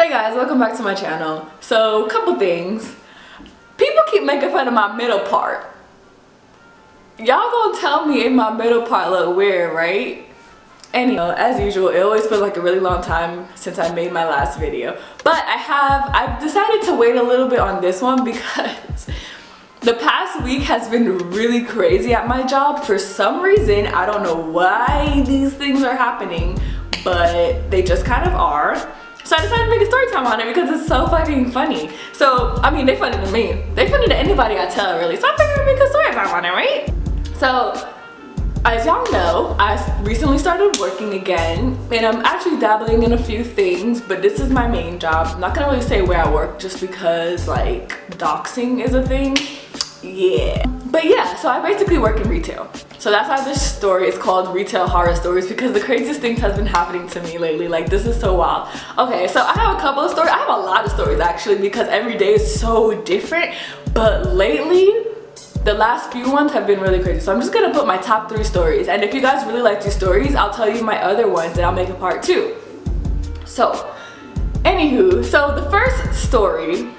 Hey guys, welcome back to my channel. So, couple things. People keep making fun of my middle part. Y'all gonna tell me if my middle part look weird, right? And as usual, it always feels like a really long time since I made my last video. But I've decided to wait a little bit on this one because the past week has been really crazy at my job. For some reason, I don't know why these things are happening, but they just kind of are. So I decided to make a story time on it because it's so fucking funny. So, I mean, they funny to me. They funny to anybody I tell, really. So I figured I'd make a story time on it, right? So, as y'all know, I recently started working again, and I'm actually dabbling in a few things, but this is my main job. I'm not gonna really say where I work just because, like, doxing is a thing. Yeah. But yeah, so I basically work in retail. So that's why this story is called Retail Horror Stories, because the craziest things has been happening to me lately. Like, this is so wild. Okay, so I have a couple of stories. I have a lot of stories actually, because every day is so different. But lately, the last few ones have been really crazy. So I'm just gonna put my top 3 stories. And if you guys really like these stories, I'll tell you my other ones and I'll make a part 2. So, anywho, so the first story,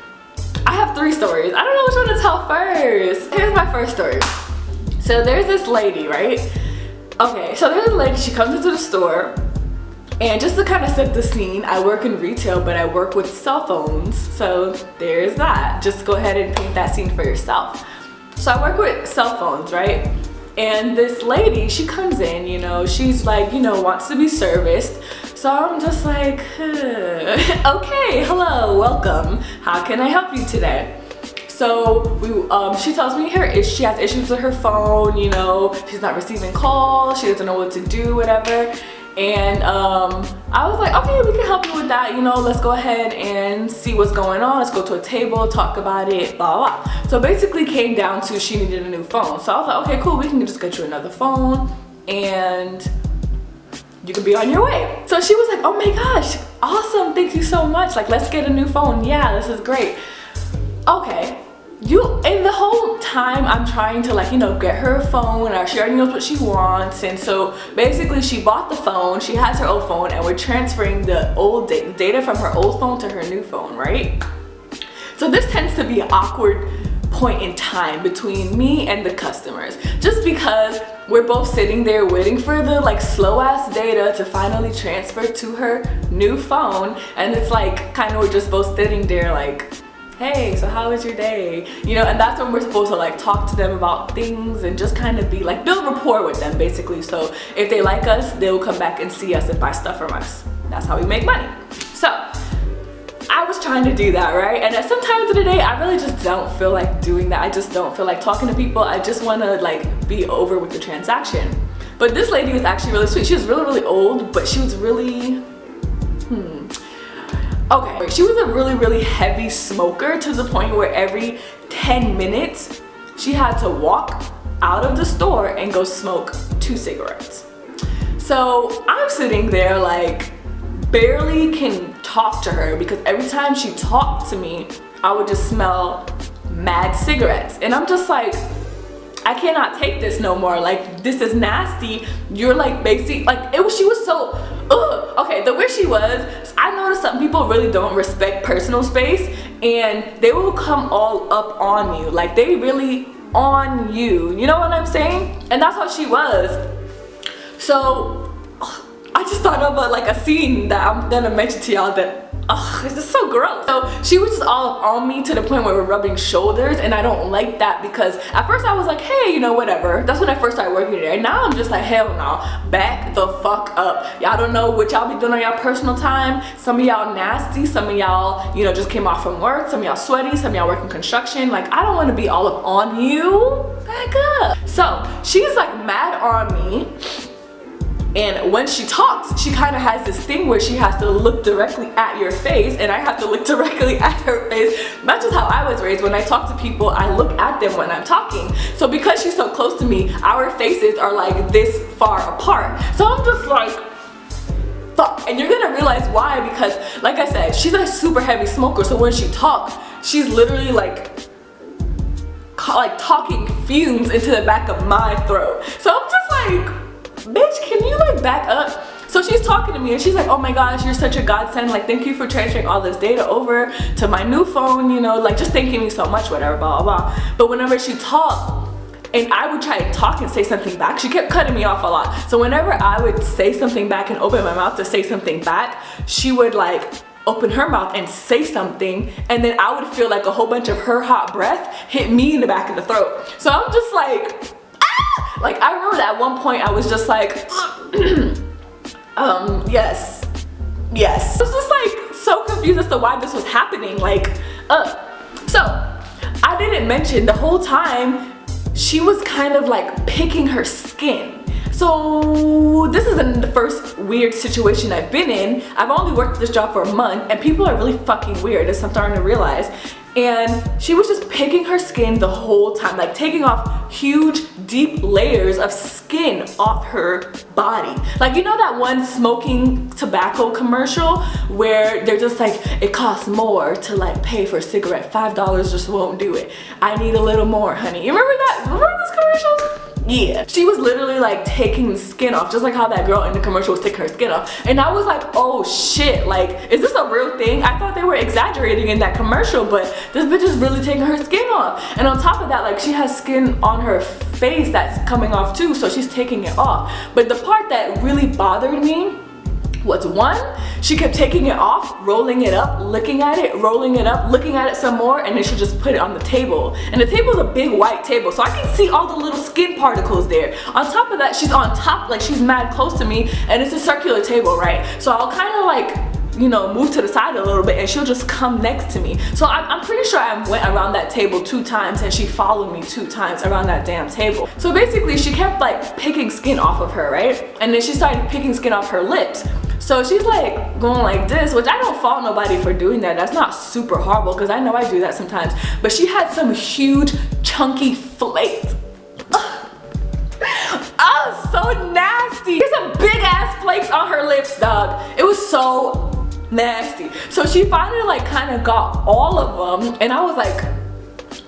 I have 3 stories. I don't know which one to tell first. Here's my first story. So there's this lady, right? Okay, so there's a lady, she comes into the store, and just to kind of set the scene, I work in retail, but I work with cell phones. So there's that. Just go ahead and paint that scene for yourself. So I work with cell phones, right? And this lady, she comes in, she's like, wants to be serviced. So I'm just like, okay, hello, welcome. How can I help you today? So she tells me she has issues with her phone, she's not receiving calls, she doesn't know what to do, whatever. And I was like, okay, we can help you with that, let's go ahead and see what's going on. Let's go to a table, talk about it, blah, blah. So basically came down to she needed a new phone. So I was like, okay, cool, we can just get you another phone and you can be on your way. So she was like, oh my gosh, awesome, thank you so much. Like, let's get a new phone. Yeah, this is great. Okay. And the whole time I'm trying to get her a phone, or she already knows what she wants. And so basically she bought the phone, she has her old phone, and we're transferring the old data from her old phone to her new phone, right? So this tends to be an awkward point in time between me and the customers, just because we're both sitting there waiting for the slow ass data to finally transfer to her new phone. And it's kind of we're just both sitting there hey, so how was your day? And that's when we're supposed to talk to them about things and just kind of be build rapport with them, basically. So if they like us, they'll come back and see us and buy stuff from us. That's how we make money. So I was trying to do that, right? And at some times of the day, I really just don't feel like doing that. I just don't feel like talking to people. I just want to be over with the transaction. But this lady was actually really sweet. She was really, really old, but she was really, okay, she was a really, really heavy smoker, to the point where every 10 minutes she had to walk out of the store and go smoke 2 cigarettes. So I'm sitting there barely can talk to her, because every time she talked to me, I would just smell mad cigarettes. And I'm just like, I cannot take this no more. This is nasty. You're basically, she was so, ugh. Okay, the way she was, I noticed some people really don't respect personal space, and they will come all up on you. They really on you. You know what I'm saying? And that's how she was. So I just thought of a scene that I'm gonna mention to y'all that, it's just so gross. So she was just all up on me to the point where we're rubbing shoulders, and I don't like that, because at first I was like, hey, whatever. That's when I first started working there. And now I'm just like, hell no, back the fuck up. Y'all don't know what y'all be doing on y'all personal time. Some of y'all nasty, some of y'all, just came off from work, some of y'all sweaty, some of y'all working construction. I don't want to be all up on you. Back up. So she's mad on me. And when she talks, she kind of has this thing where she has to look directly at your face, and I have to look directly at her face. That's just how I was raised. When I talk to people, I look at them when I'm talking. So because she's so close to me, our faces are this far apart. So I'm just fuck. And you're gonna realize why, because like I said, she's a super heavy smoker. So when she talks, she's literally talking fumes into the back of my throat. So I'm just bitch, can you back up? So she's talking to me and she's like, oh my gosh, you're such a godsend, like thank you for transferring all this data over to my new phone, you know, like just thanking me so much, whatever, blah blah blah. But whenever she talked and I would try to talk and say something back, she kept cutting me off a lot. So whenever I would say something back and open my mouth to say something back, she would like open her mouth and say something, and then I would feel like a whole bunch of her hot breath hit me in the back of the throat. So I'm just like, ah! Like I remember that at one point I was just like, yes. I was just like so confused as to why this was happening. Like, so I didn't mention the whole time she was kind of like picking her skin. So this isn't the first weird situation I've been in. I've only worked this job for a month and people are really fucking weird, as I'm starting to realize. And she was just picking her skin the whole time, like taking off huge deep layers of skin off her body. Like, you know that one smoking tobacco commercial where they're just like, it costs more to like pay for a cigarette, $5 just won't do it, I need a little more, honey. You remember that? Remember those commercials? Yeah, she was literally like taking the skin off, just like how that girl in the commercial was taking her skin off. And I was like, oh shit, like, is this a real thing? I thought they were exaggerating in that commercial, but this bitch is really taking her skin off. And on top of that, like, she has skin on her face that's coming off too, so she's taking it off. But the part that really bothered me was, one, she kept taking it off, rolling it up, looking at it, rolling it up, looking at it some more, and then she just put it on the table. And the table is a big white table, so I can see all the little skin particles there. On top of that, she's on top, like she's mad close to me, and it's a circular table, right? So I'll kind of like, you know, move to the side a little bit and she'll just come next to me. So I'm pretty sure I went around that table 2 times and she followed me 2 times around that damn table. So basically she kept like picking skin off of her, right? And then she started picking skin off her lips. So she's like going like this, which I don't fault nobody for doing that. That's not super horrible because I know I do that sometimes. But she had some huge chunky flakes. Oh, so nasty. There's some big ass flakes on her lips, dog. It was so nasty. So she finally like kind of got all of them, and I was like,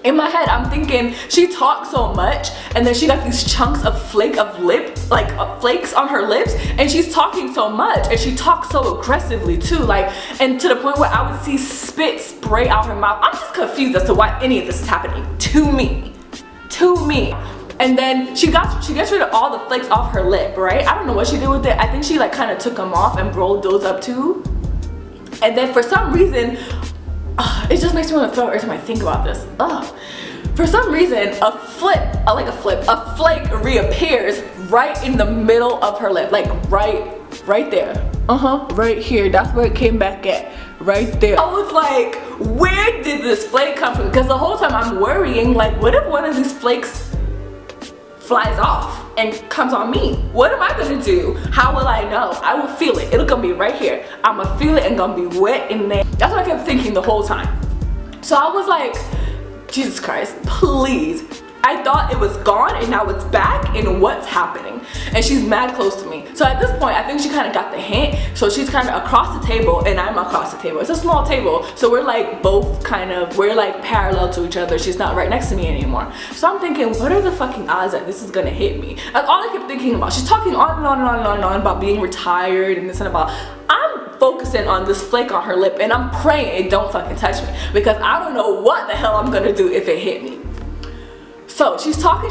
in my head I'm thinking she talked so much and then she got these chunks of flakes on her lips, and she's talking so much and she talks so aggressively too, like, and to the point where I would see spit spray out her mouth. I'm just confused as to why any of this is happening to me. And then she gets rid of all the flakes off her lip, right? I don't know what she did with it. I think she like kind of took them off and rolled those up too. And then for some reason, it just makes me want to throw up every time I think about this. For some reason, a flake reappears right in the middle of her lip, like right there. Right here. That's where it came back at. Right there. I was like, where did this flake come from? Because the whole time I'm worrying, like, what if one of these flakes flies off and comes on me? What am I gonna do? How will I know? I will feel it. It'll gonna be right here. I'ma feel it and gonna be wet in there. That's what I kept thinking the whole time. So I was like, Jesus Christ, please. I thought it was gone and now it's back, and what's happening? And she's mad close to me. So at this point, I think she kind of got the hint. So she's kind of across the table and I'm across the table. It's a small table. So we're like both we're like parallel to each other. She's not right next to me anymore. So I'm thinking, what are the fucking odds that this is gonna hit me? That's all I kept thinking about. She's talking on and on and on and on and on about being retired and this and about. I'm focusing on this flake on her lip and I'm praying it don't fucking touch me, because I don't know what the hell I'm gonna do if it hit me. So she's talking,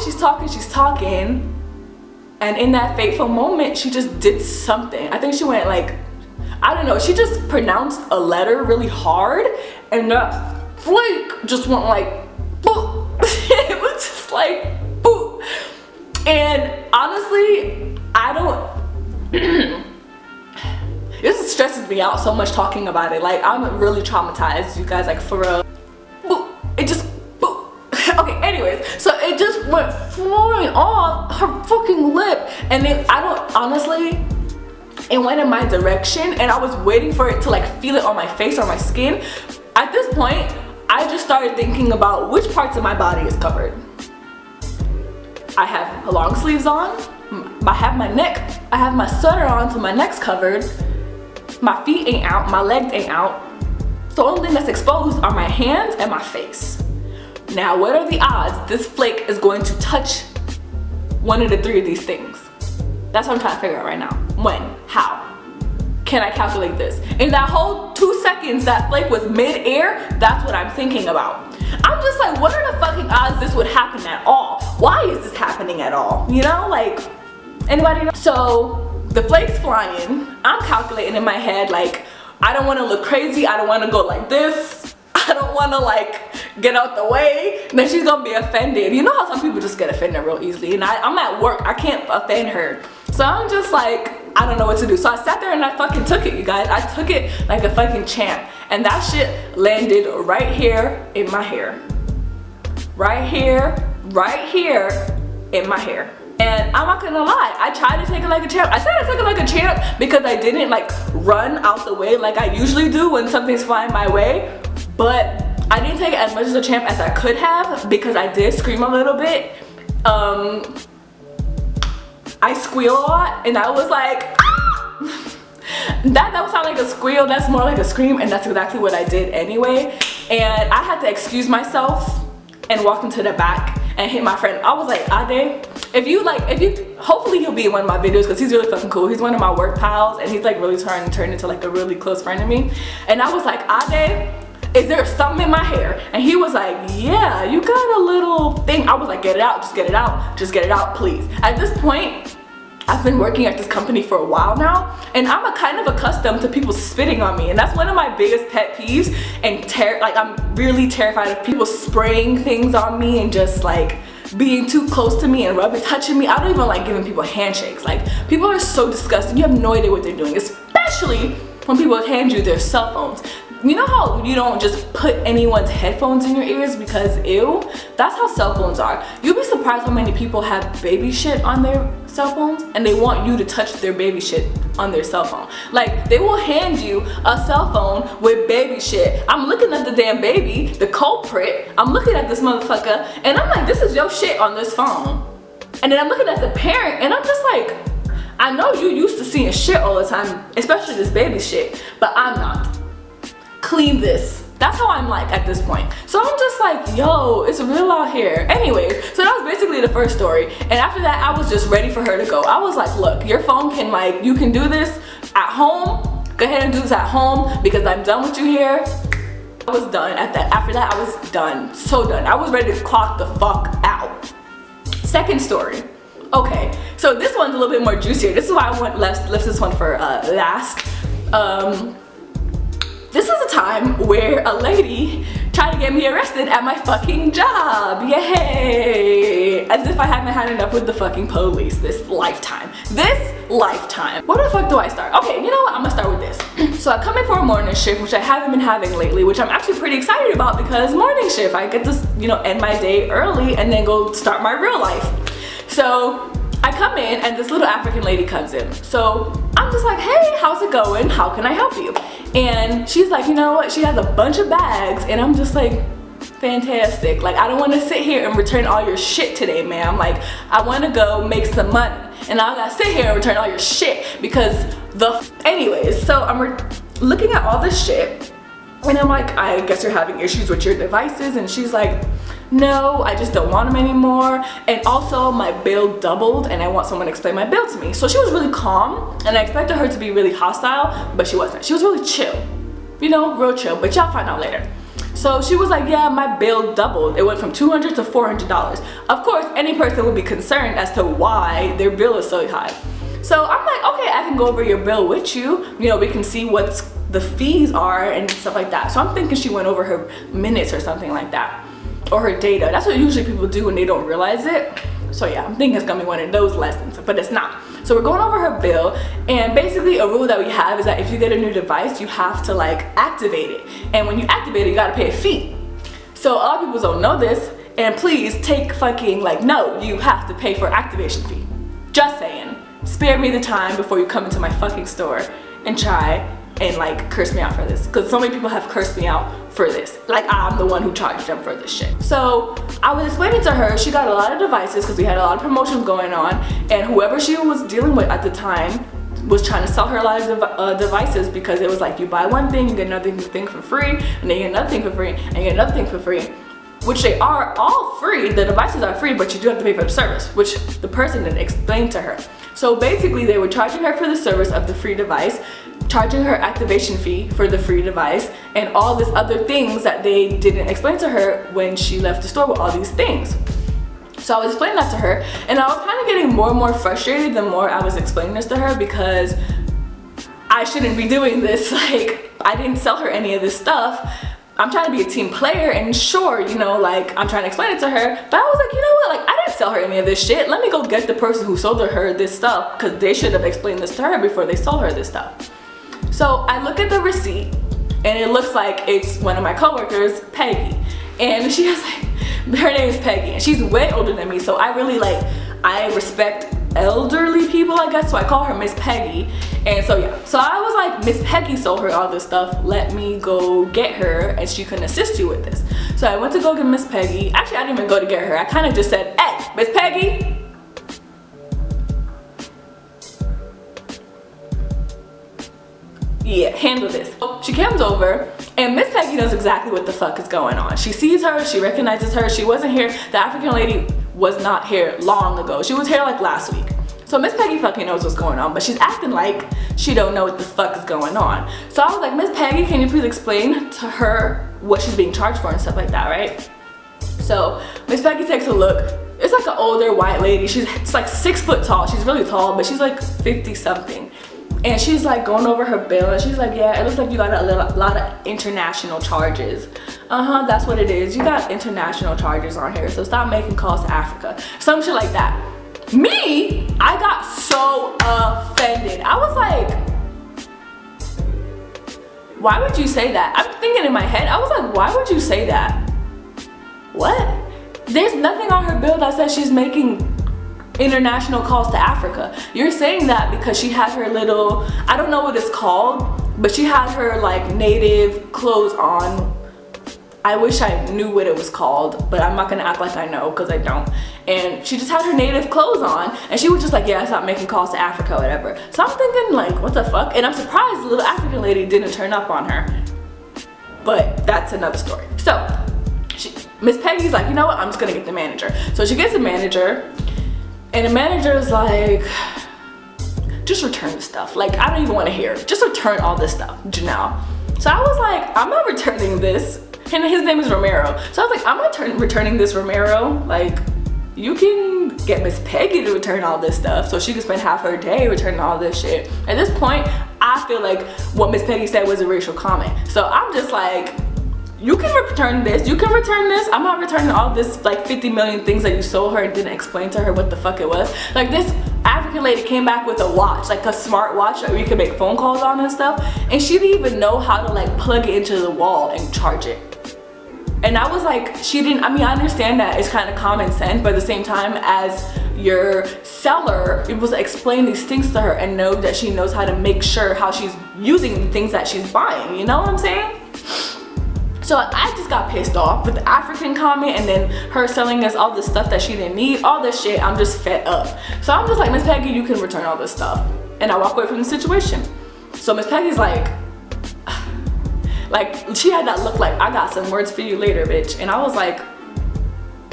and in that fateful moment, she just did something. I think she went like, I don't know, she just pronounced a letter really hard, and that flake just went like, boop. It was just like, boop. And honestly, I don't, this stresses me out so much talking about it. Like, I'm really traumatized, you guys, like, for real. Boop. It just, okay, anyways, so it just went flying off her fucking lip, and then honestly, it went in my direction, and I was waiting for it to like feel it on my face or my skin. At this point, I just started thinking about which parts of my body is covered. I have long sleeves on, I have my neck, I have my sweater on, so my neck's covered, my feet ain't out, my legs ain't out. So the only thing that's exposed are my hands and my face. Now, what are the odds this flake is going to touch one of the 3 of these things? That's what I'm trying to figure out right now. When? How? can I calculate this? In that whole 2 seconds that flake was mid-air, that's what I'm thinking about. I'm just like, what are the fucking odds this would happen at all? Why is this happening at all? You know, like, anybody know? So the flake's flying. I'm calculating in my head, like, I don't want to look crazy. I don't want to go like this. I don't want to like get out the way. Then she's gonna be offended. You know how some people just get offended real easily, and I'm at work. I can't offend her. So I'm just like, I don't know what to do. So I sat there and I fucking took it, you guys. I took it like a fucking champ. And that shit landed right here in my hair. Right here in my hair. And I'm not gonna lie, I tried to take it like a champ. I said I took it like a champ because I didn't like run out the way like I usually do when something's flying my way. But I didn't take it as much as a champ as I could have because I did scream a little bit. I squeal a lot, and I was like, ah! that would sound like a squeal. That's more like a scream, and that's exactly what I did anyway. And I had to excuse myself and walk into the back and hit my friend. I was like, Ade, hopefully he'll be in one of my videos because he's really fucking cool. He's one of my work pals, and he's like really turned into like a really close friend of me. And I was like, Ade, is there something in my hair? And he was like, yeah, you got a little thing. I was like, get it out, just get it out, just get it out, please. At this point, I've been working at this company for a while now, and I'm kind of accustomed to people spitting on me, and that's one of my biggest pet peeves. And like, I'm really terrified of people spraying things on me and just like being too close to me and touching me. I don't even like giving people handshakes. Like, people are so disgusting. You have no idea what they're doing, especially when people hand you their cell phones. You know how you don't just put anyone's headphones in your ears because ew? That's how cell phones are. You'll be surprised how many people have baby shit on their cell phones and they want you to touch their baby shit on their cell phone. Like, they will hand you a cell phone with baby shit. I'm looking at the damn baby, the culprit. I'm looking at this motherfucker and I'm like, this is your shit on this phone. And then I'm looking at the parent and I'm just like, I know you used to seeing shit all the time, especially this baby shit, but I'm not. Clean this. That's how I'm like at this point. So I'm just like, yo, it's real out here. Anyways, so that was basically the first story. And after that, I was just ready for her to go. I was like, look, your phone can like, you can do this at home. Go ahead and do this at home because I'm done with you here. I was done after that, I was done. So done. I was ready to clock the fuck out. Second story. Okay, so this one's a little bit more juicier. This is why I left this one for last. This is a time where a lady tried to get me arrested at my fucking job. Yay! As if I haven't had enough with the fucking police this lifetime. Where the fuck do I start? Okay, you know what? I'm gonna start with this. So I come in for a morning shift, which I haven't been having lately, which I'm actually pretty excited about because morning shift, I get to, you know, end my day early and then go start my real life. So I come in and this little African lady comes in. So I'm just like, hey, how's it going? How can I help you? And she's like, you know what? She has a bunch of bags and I'm just like, fantastic. Like, I don't want to sit here and return all your shit today, ma'am. Like, I want to go make some money and I gotta sit here and return all your shit because anyways, so I'm looking at all this shit and I'm like, I guess you're having issues with your devices. And she's like, no, I just don't want them anymore. And also my bill doubled and I want someone to explain my bill to me. So she was really calm and I expected her to be really hostile, but she wasn't. She was really chill, you know, real chill, but y'all find out later. So she was like, yeah, my bill doubled. It went from $200 to $400. Of course, any person would be concerned as to why their bill is so high. So I'm like, okay, I can go over your bill with you. You know, we can see what the fees are and stuff like that. So I'm thinking she went over her minutes or something like that. Or her data. That's what usually people do when they don't realize it. So yeah, I'm thinking it's gonna be one of those lessons, but it's not. So we're going over her bill, and basically a rule that we have is that if you get a new device, you have to like activate it. And when you activate it, you gotta pay a fee. So a lot of people don't know this, and please take fucking like, no, you have to pay for activation fee. Just saying. Spare me the time before you come into my fucking store and try and like curse me out for this, because so many people have cursed me out for this. Like, I'm the one who charged them for this shit. So I was explaining to her, she got a lot of devices because we had a lot of promotions going on, and whoever she was dealing with at the time was trying to sell her a lot of devices because it was like, you buy one thing, you get another thing for free, and then you get another thing for free, and you get another thing for free. Which they are all free, the devices are free, but you do have to pay for the service, which the person didn't explain to her. So basically they were charging her for the service of the free device, charging her activation fee for the free device, and all this other things that they didn't explain to her when she left the store with all these things. So I was explaining that to her, and I was kind of getting more and more frustrated the more I was explaining this to her, because I shouldn't be doing this. Like, I didn't sell her any of this stuff. I'm trying to be a team player, and sure, you know, like, I'm trying to explain it to her, but I was like, you know what, like, I didn't sell her any of this shit. Let me go get the person who sold her this stuff, because they should have explained this to her before they sold her this stuff. So I look at the receipt, and it looks like it's one of my coworkers, Peggy, and she has like, her name is Peggy, and she's way older than me, so I really like, I respect elderly people, I guess, so I call her Miss Peggy. And so yeah, so I was like, Miss Peggy sold her all this stuff, let me go get her and she can assist you with this. So I went to go get Miss Peggy. Actually, I didn't even go to get her, I kind of just said, hey, Miss Peggy, yeah, handle this. So she comes over, and Miss Peggy knows exactly what the fuck is going on. She sees her, she recognizes her. She wasn't here, the African lady was not here long ago. She was here like last week. So Miss Peggy fucking knows what's going on, but she's acting like she don't know what the fuck is going on. So I was like, Miss Peggy, can you please explain to her what she's being charged for and stuff like that, right? So Miss Peggy takes a look. It's like an older white lady. She's like 6 foot tall. She's really tall, but she's like 50 something. And she's like going over her bill, and she's like, yeah, it looks like you got a lot of international charges. That's what it is. You got international charges on here, so stop making calls to Africa. Some shit like that. Me, I got so offended. I was like, why would you say that? I'm thinking in my head, I was like, why would you say that? What? There's nothing on her bill that says she's making international calls to Africa. You're saying that because she had her little, I don't know what it's called, but she had her like native clothes on. I wish I knew what it was called, but I'm not gonna act like I know, because I don't. And she just had her native clothes on, and she was just like, yeah, stop making calls to Africa, whatever. So I'm thinking like, what the fuck? And I'm surprised the little African lady didn't turn up on her, but that's another story. So Miss Peggy's like, you know what, I'm just gonna get the manager. So she gets the manager, and the manager is like, just return the stuff. Like, I don't even want to hear it. Just return all this stuff, Janelle. So I was like, I'm not returning this. And his name is Romero. So I was like, I'm not returning this, Romero. Like, you can get Miss Peggy to return all this stuff so she can spend half her day returning all this shit. At this point, I feel like what Miss Peggy said was a racial comment. So I'm just like, you can return this, you can return this. I'm not returning all this like 50 million things that you sold her and didn't explain to her what the fuck it was. Like, this African lady came back with a watch, like a smart watch that you can make phone calls on and stuff, and she didn't even know how to like plug it into the wall and charge it. And I was like, she didn't, I mean, I understand that it's kind of common sense, but at the same time, as your seller, it was explain these things to her and know that she knows how to make sure how she's using the things that she's buying, you know what I'm saying? So I just got pissed off with the African comment, and then her selling us all this stuff that she didn't need, all this shit. I'm just fed up. So I'm just like, Miss Peggy, you can return all this stuff. And I walk away from the situation. So Miss Peggy's like she had that look like, I got some words for you later, bitch. And I was like,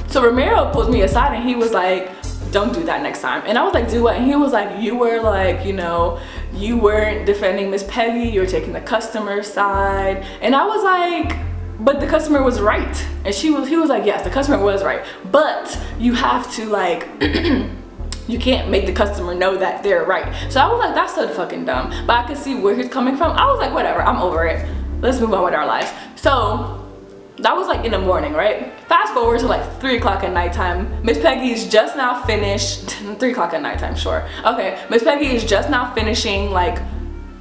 so Romero pulls me aside and he was like, don't do that next time. And I was like, do what? And he was like, you were like, you know, you weren't defending Miss Peggy, you were taking the customer side. And I was like, but the customer was right. And he was like, yes, the customer was right, but you have to like you can't make the customer know that they're right. So I was like, that's so fucking dumb. But I could see where he's coming from. I was like, whatever, I'm over it. Let's move on with our lives. So that was like in the morning, right? Fast forward to like 3 o'clock at nighttime. Miss Peggy is just now finished, 3 o'clock at nighttime, sure. Okay, Miss Peggy is just now finishing like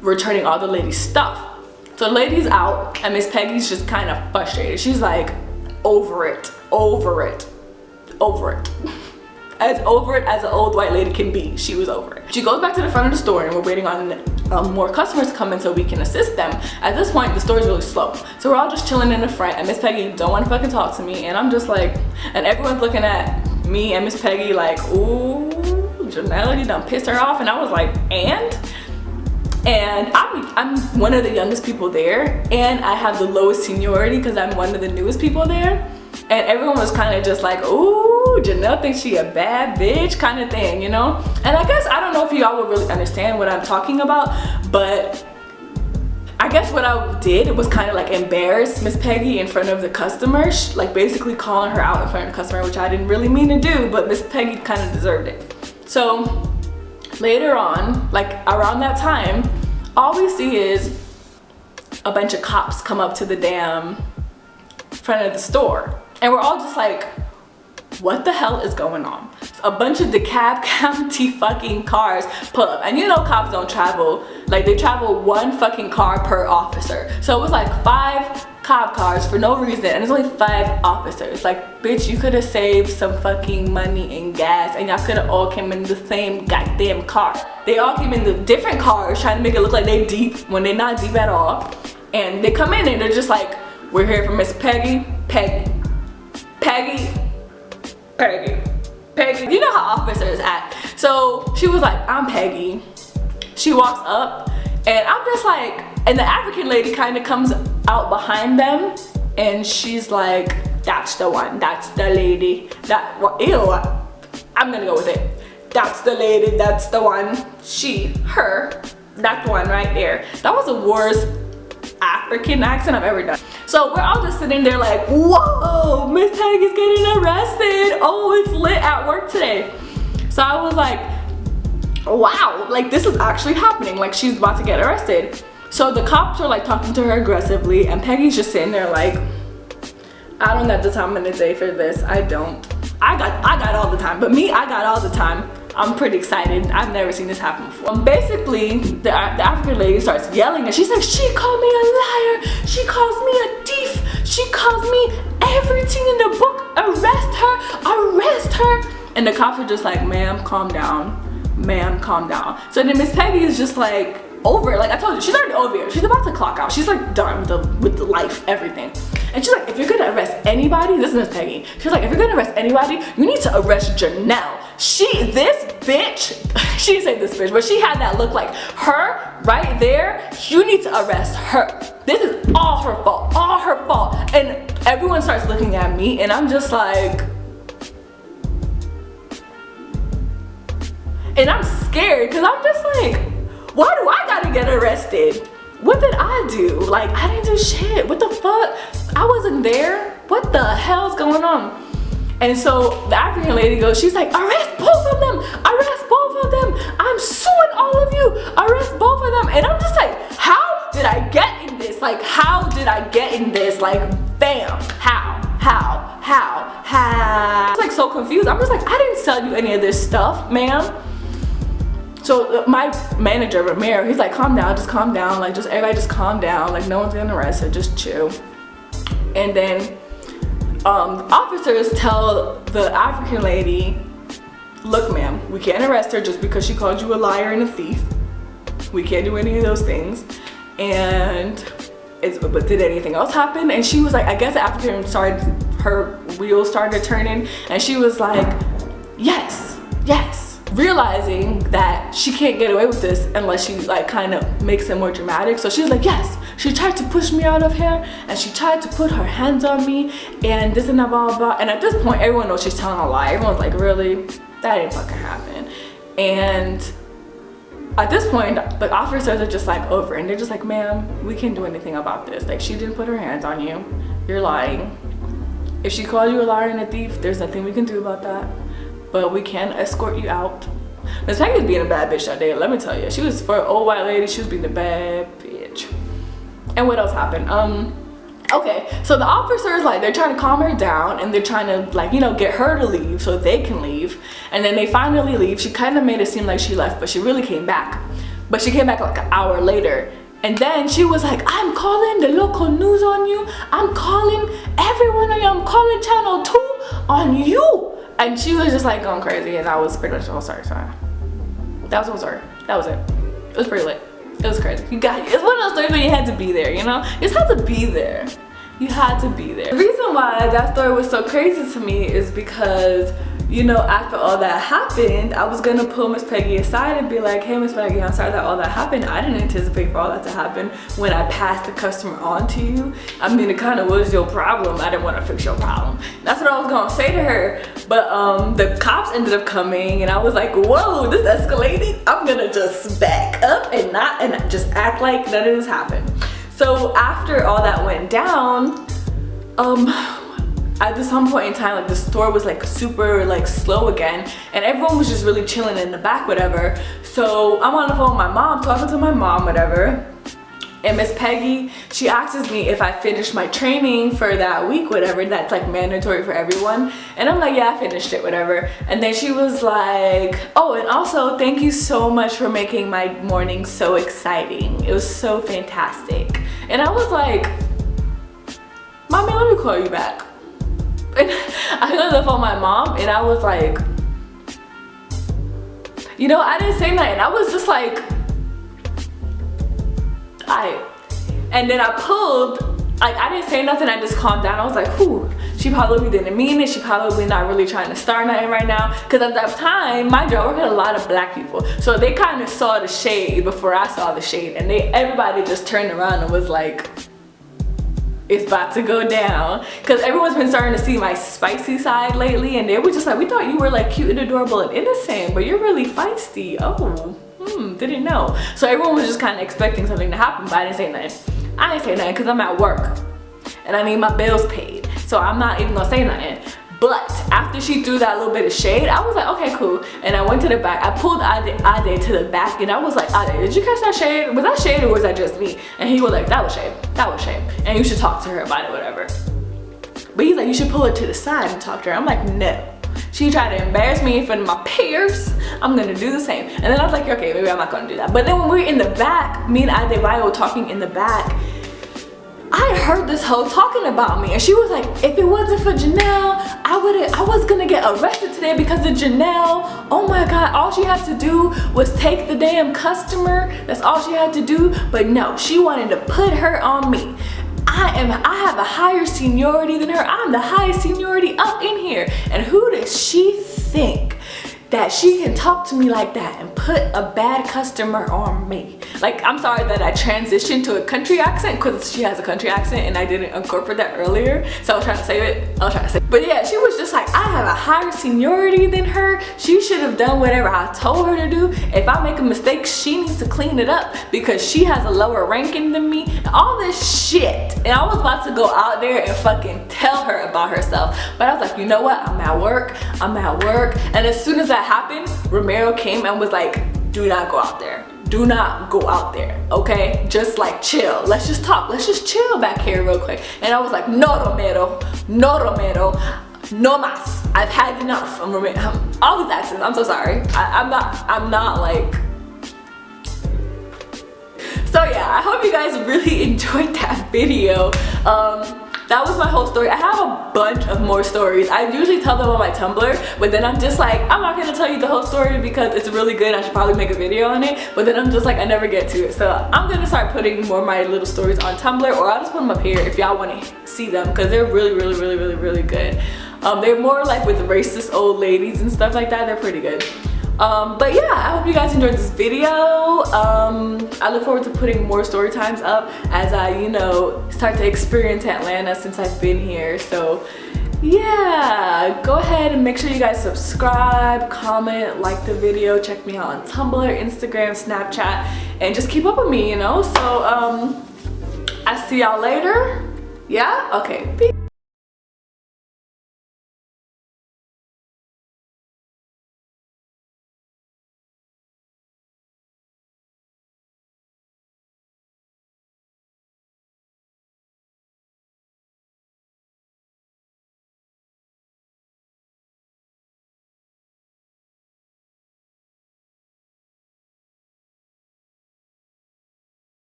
returning all the ladies' stuff. So the lady's out and Miss Peggy's just kind of frustrated. She's like, over it, over it, over it. As over it as an old white lady can be, she was over it. She goes back to the front of the store and we're waiting on more customers to come in so we can assist them. At this point, the store is really slow. So we're all just chilling in the front and Miss Peggy don't want to fucking talk to me. And I'm just like, and everyone's looking at me and Miss Peggy like, ooh, Janelle, you done pissed her off. And I was like, and I'm one of the youngest people there, and I have the lowest seniority because I'm one of the newest people there. And everyone was kind of just like, ooh, Janelle thinks she a bad bitch kind of thing, you know? And I guess, I don't know if y'all will really understand what I'm talking about, but I guess what I did was kind of like embarrass Miss Peggy in front of the customer, like basically calling her out in front of the customer, which I didn't really mean to do, but Miss Peggy kind of deserved it. So later on, like around that time, all we see is a bunch of cops come up to the damn front of the store, and we're all just like, what the hell is going on? A bunch of DeKalb County fucking cars pull up, and you know cops don't travel, like they travel one fucking car per officer. So it was like 5 cop cars for no reason, and there's only 5 officers. Like, bitch, you could have saved some fucking money in gas, and y'all could have all came in the same goddamn car. They all came in the different cars trying to make it look like they deep when they're not deep at all. And they come in and they're just like, we're here for Miss Peggy, Peggy, Peggy, Peggy, Peggy. You know how officers act. So she was like, I'm Peggy. She walks up, and I'm just like, and the African lady kind of comes out behind them, and she's like, that's the one, that's the lady, that one, ew, I'm gonna go with it. That's the lady, that's the one, she, her, that one right there. That was the worst African accent I've ever done. So we're all just sitting there like, whoa, Miss Peggy's getting arrested. Oh, it's lit at work today. So I was like, wow, like this is actually happening. Like she's about to get arrested. So the cops are like talking to her aggressively, and Peggy's just sitting there like, I don't got the time in the day for this. I don't. I got all the time, but me, I got all the time. I'm pretty excited. I've never seen this happen before. Basically, the African lady starts yelling, and she's like, she called me a liar. She calls me a thief. She calls me everything in the book. Arrest her, arrest her. And the cops are just like, ma'am, calm down. Ma'am, calm down. So then Miss Peggy is just like, over it. Like I told you, she's already over it. She's about to clock out. She's like done with the life, everything. And she's like, if you're gonna arrest anybody, this is Miss Peggy. She's like, if you're gonna arrest anybody, you need to arrest Janelle. This bitch, she didn't say this bitch, but she had that look like her right there. You need to arrest her. This is all her fault, all her fault. And everyone starts looking at me, and I'm just like, and I'm scared because I'm just like, why do I gotta get arrested? What did I do? Like, I didn't do shit. What the fuck? I wasn't there. What the hell's going on? And so the African lady goes, she's like, arrest both of them. Arrest both of them. I'm suing all of you. Arrest both of them. And I'm just like, how did I get in this? Like, how did I get in this? Like, bam, how? I was like so confused. I'm just like, I didn't sell you any of this stuff, ma'am. So my manager, Ramiro, he's like, calm down, just calm down. Like, just everybody just calm down. Like, no one's gonna arrest her, just chill. And then officers tell the African lady, look, ma'am, we can't arrest her just because she called you a liar and a thief. We can't do any of those things. And but did anything else happen? And she was like, I guess the African started, her wheels started turning, and she was like, yes, yes. Realizing that she can't get away with this unless she like kind of makes it more dramatic. So she was like, yes, she tried to push me out of here, and she tried to put her hands on me, and this and that, blah, blah, blah. And at this point, everyone knows she's telling a lie. Everyone's like, really? That didn't fucking happen. And at this point, the officers are just like over, and they're just like, ma'am, we can't do anything about this. Like, she didn't put her hands on you. You're lying. If she called you a liar and a thief, there's nothing we can do about that. But we can escort you out. Miss Peggy was being a bad bitch that day, let me tell you. She was, for an old white lady, she was being a bad bitch. And what else happened? Okay, so the officers, like, they're trying to calm her down, and they're trying to, like, you know, get her to leave so they can leave. And then they finally leave. She kind of made it seem like she left, but she really came back. But she came back like an hour later. And then she was like, I'm calling the local news on you. I'm calling everyone on you. I'm calling Channel 2 on you. And she was just like going crazy, and that was pretty much all. Sorry. That was all. Sorry. That was it. It was pretty lit. It was crazy. It's one of those stories where you had to be there, you know? You just had to be there. You had to be there. The reason why that story was so crazy to me is because, you know, after all that happened, I was gonna pull Miss Peggy aside and be like, hey, Miss Peggy, I'm sorry that all that happened. I didn't anticipate for all that to happen when I passed the customer on to you. I mean, it kind of was your problem. I didn't want to fix your problem. That's what I was gonna say to her. But the cops ended up coming, and I was like, whoa, this escalated. I'm gonna just back up and just act like none of this happened. So after all that went down, at some point in time, like the store was like super like slow again, and everyone was just really chilling in the back, whatever. So I'm on the phone with my mom, talking to my mom, whatever. And Miss Peggy, she asks me if I finished my training for that week, whatever, that's like mandatory for everyone. And I'm like, yeah, I finished it, whatever. And then she was like, oh, and also thank you so much for making my morning so exciting. It was so fantastic. And I was like, Mommy, let me call you back. And I hung up the phone with my mom, and I was like, you know, I didn't say nothing. I was just like, and then I pulled, like I didn't say nothing, I just calmed down. I was like, whew, she probably didn't mean it. She probably not really trying to start nothing right now. Cause at that time, my job worked with a lot of black people. So they kind of saw the shade before I saw the shade, and everybody just turned around and was like, it's about to go down. Cause everyone's been starting to see my spicy side lately, and they were just like, we thought you were like cute and adorable and innocent, but you're really feisty. Oh, didn't know. So everyone was just kind of expecting something to happen, but I didn't say nothing. I didn't say nothing because I'm at work and I need my bills paid. So I'm not even gonna say nothing. But after she threw that little bit of shade, I was like, okay, cool. And I went to the back. I pulled Ade to the back, and I was like, Ade, did you catch that shade? Was that shade or was that just me? And he was like, that was shade. That was shade. And you should talk to her about it, whatever. But he's like, you should pull her to the side and talk to her. I'm like, no. She tried to embarrass me in front of my peers. I'm gonna do the same. And then I was like, okay, maybe I'm not gonna do that. But then when we were in the back, me and Adebayo talking in the back, I heard this hoe talking about me, and she was like, if it wasn't for Janelle, I was gonna get arrested today because of Janelle. Oh my God, all she had to do was take the damn customer. That's all she had to do. But no, she wanted to put her on me. I have a higher seniority than her. I'm the highest seniority up in here. And who does she think that she can talk to me like that and put a bad customer on me? Like, I'm sorry that I transitioned to a country accent because she has a country accent and I didn't incorporate that earlier. So I was trying to save it. But yeah, she was just like, I have a higher seniority than her. She should have done whatever I told her to do. If I make a mistake, she needs to clean it up because she has a lower ranking than me. And all this shit. And I was about to go out there and fucking tell her about herself. But I was like, you know what? I'm at work. And as soon as that happened, Romero came and was like, do not go out there. Do not go out there, okay? Just like chill. Let's just talk. Let's just chill back here real quick. And I was like, no Romero, no mas. I've had enough. I'm Romero. All these accents. I'm so sorry. I'm not like. So yeah, I hope you guys really enjoyed that video. That was my whole story. I have a bunch of more stories. I usually tell them on my Tumblr, but then I'm just like, I'm not gonna tell you the whole story because it's really good. I should probably make a video on it, but then I'm just like, I never get to it. So I'm gonna start putting more of my little stories on Tumblr, or I'll just put them up here if y'all wanna see them because they're really good. They're more like with racist old ladies and stuff like that. They're pretty good. But yeah, I hope you guys enjoyed this video. I look forward to putting more story times up as I, you know, start to experience Atlanta since I've been here. So yeah, go ahead and make sure you guys subscribe, comment, like the video, check me out on Tumblr, Instagram, Snapchat, and just keep up with me, you know. So I see y'all later. Yeah, okay, peace.